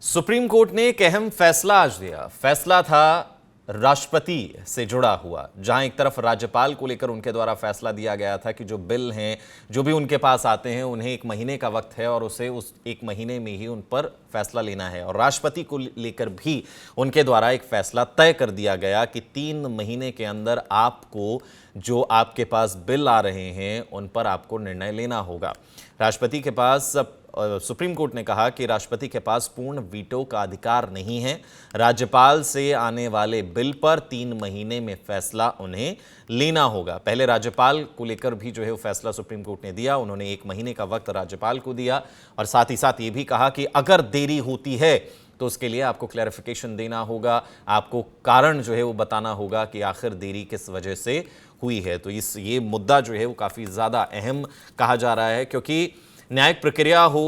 Supreme court ने एक अहम फैसला आज दिया। फैसला था राष्ट्रपति से जुड़ा हुआ, जहां एक तरफ राज्यपाल को लेकर उनके द्वारा फैसला दिया गया था कि जो बिल हैं, जो भी उनके पास आते हैं, उन्हें 1 महीने का वक्त है और उसे उस 1 महीने में ही उन पर फैसला लेना है। और राष्ट्रपति को लेकर भी उनके द्वारा एक फैसला तय कर दिया गया कि 3 महीने के अंदर आपको जो आपके पास बिल आ रहे हैं उन पर आपको निर्णय लेना होगा। राष्ट्रपति के पास सुप्रीम कोर्ट ने कहा कि राष्ट्रपति के पास पूर्ण वीटो का अधिकार नहीं है। राज्यपाल से आने वाले बिल पर 3 महीने में फैसला उन्हें लेना होगा। पहले राज्यपाल को लेकर भी जो है वो फैसला सुप्रीम कोर्ट ने दिया। उन्होंने 1 महीने का वक्त राज्यपाल को दिया और साथ ही साथ ये भी कहा कि अगर देरी होती है तो उसके लिए आपको क्लैरिफिकेशन देना होगा, आपको कारण जो है वो बताना होगा कि आखिर देरी किस वजह से हुई है। तो ये मुद्दा जो है वो काफ़ी ज़्यादा अहम कहा जा रहा है, क्योंकि न्यायिक प्रक्रिया हो,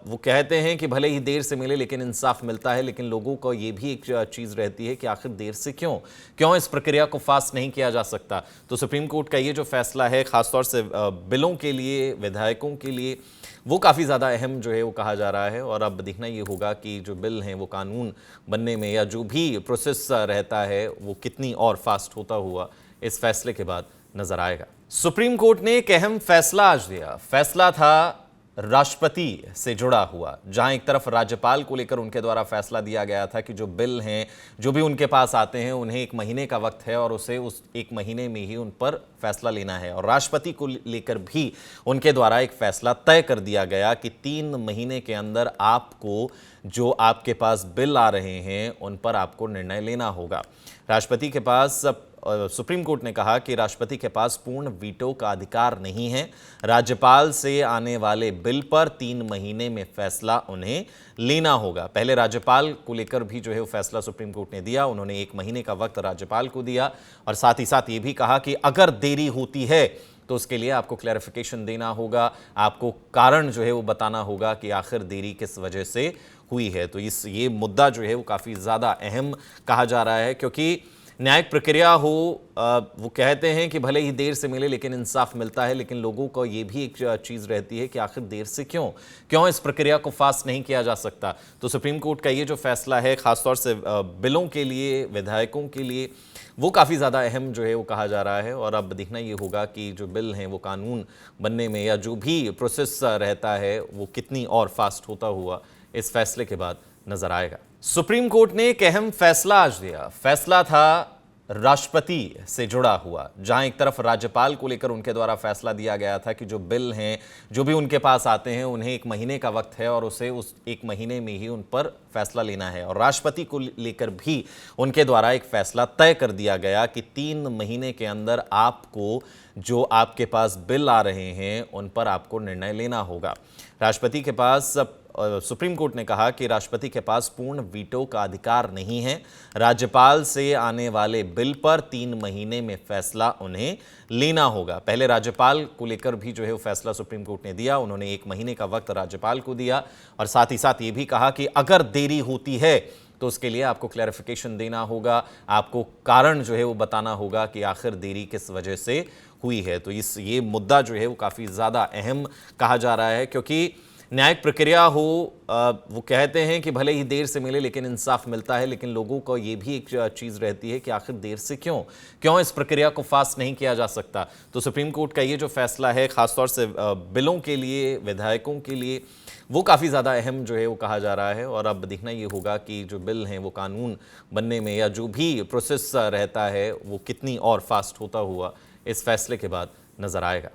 वो कहते हैं कि भले ही देर से मिले लेकिन इंसाफ मिलता है, लेकिन लोगों को ये भी एक चीज़ रहती है कि आखिर देर से क्यों इस प्रक्रिया को फास्ट नहीं किया जा सकता। तो सुप्रीम कोर्ट का ये जो फैसला है, ख़ासतौर से बिलों के लिए, विधायकों के लिए, वो काफ़ी ज़्यादा अहम जो है वो कहा जा रहा है। और अब देखना ये होगा कि जो बिल हैं वो कानून बनने में या जो भी प्रोसेस रहता है वो कितनी और फास्ट होता हुआ इस फैसले के बाद नजर आएगा। सुप्रीम कोर्ट ने एक अहम फैसला आज दिया। फैसला था राष्ट्रपति से जुड़ा हुआ, जहां एक तरफ राज्यपाल को लेकर उनके द्वारा फैसला दिया गया था कि जो बिल हैं, जो भी उनके पास आते हैं, उन्हें 1 महीने का वक्त है और उसे उस 1 महीने में ही उन पर फैसला लेना है। और राष्ट्रपति को लेकर भी उनके द्वारा एक फैसला तय कर दिया गया कि 3 महीने के अंदर आपको जो आपके पास बिल आ रहे हैं उन पर आपको निर्णय लेना होगा। राष्ट्रपति के पास सुप्रीम कोर्ट ने कहा कि राष्ट्रपति के पास पूर्ण वीटो का अधिकार नहीं है। राज्यपाल से आने वाले बिल पर 3 महीने में फैसला उन्हें लेना होगा। पहले राज्यपाल को लेकर भी जो है वो फैसला सुप्रीम कोर्ट ने दिया। उन्होंने 1 महीने का वक्त राज्यपाल को दिया और साथ ही साथ ये भी कहा कि अगर देरी होती है तो उसके लिए आपको क्लैरिफिकेशन देना होगा, आपको कारण जो है वो बताना होगा कि आखिर देरी किस वजह से हुई है। तो ये मुद्दा जो है वो काफ़ी ज़्यादा अहम कहा जा रहा है, क्योंकि न्यायिक प्रक्रिया हो, वो कहते हैं कि भले ही देर से मिले लेकिन इंसाफ मिलता है, लेकिन लोगों को ये भी एक चीज़ रहती है कि आखिर देर से क्यों इस प्रक्रिया को फास्ट नहीं किया जा सकता। तो सुप्रीम कोर्ट का ये जो फैसला है, ख़ासतौर से बिलों के लिए, विधायकों के लिए, वो काफ़ी ज़्यादा अहम जो है वो कहा जा रहा है। और अब देखना ये होगा कि जो बिल हैं वो कानून बनने में या जो भी प्रोसेस रहता है वो कितनी और फास्ट होता हुआ इस फैसले के बाद नजर आएगा। सुप्रीम कोर्ट ने एक अहम फैसला आज दिया। फैसला था राष्ट्रपति से जुड़ा हुआ, जहां एक तरफ राज्यपाल को लेकर उनके द्वारा फैसला दिया गया था कि जो बिल हैं, जो भी उनके पास आते हैं, उन्हें 1 महीने का वक्त है और उसे उस 1 महीने में ही उन पर फैसला लेना है। और राष्ट्रपति को लेकर भी उनके द्वारा एक फैसला तय कर दिया गया कि 3 महीने के अंदर आपको जो आपके पास बिल आ रहे हैं उन पर आपको निर्णय लेना होगा। राष्ट्रपति के पास सुप्रीम कोर्ट ने कहा कि राष्ट्रपति के पास पूर्ण वीटो का अधिकार नहीं है। राज्यपाल से आने वाले बिल पर 3 महीने में फैसला उन्हें लेना होगा। पहले राज्यपाल को लेकर भी जो है वो फैसला सुप्रीम कोर्ट ने दिया। उन्होंने 1 महीने का वक्त राज्यपाल को दिया और साथ ही साथ ये भी कहा कि अगर देरी होती है तो उसके लिए आपको क्लैरिफिकेशन देना होगा, आपको कारण जो है वो बताना होगा कि आखिर देरी किस वजह से हुई है। तो ये मुद्दा जो है वो काफ़ी ज़्यादा अहम कहा जा रहा है, क्योंकि न्यायिक प्रक्रिया हो, वो कहते हैं कि भले ही देर से मिले लेकिन इंसाफ मिलता है, लेकिन लोगों को ये भी एक चीज़ रहती है कि आखिर देर से क्यों इस प्रक्रिया को फास्ट नहीं किया जा सकता। तो सुप्रीम कोर्ट का ये जो फैसला है, ख़ासतौर से बिलों के लिए, विधायकों के लिए, वो काफ़ी ज़्यादा अहम जो है वो कहा जा रहा है। और अब देखना ये होगा कि जो बिल हैं वो कानून बनने में या जो भी प्रोसेस रहता है वो कितनी और फास्ट होता हुआ इस फैसले के बाद नजर आएगा।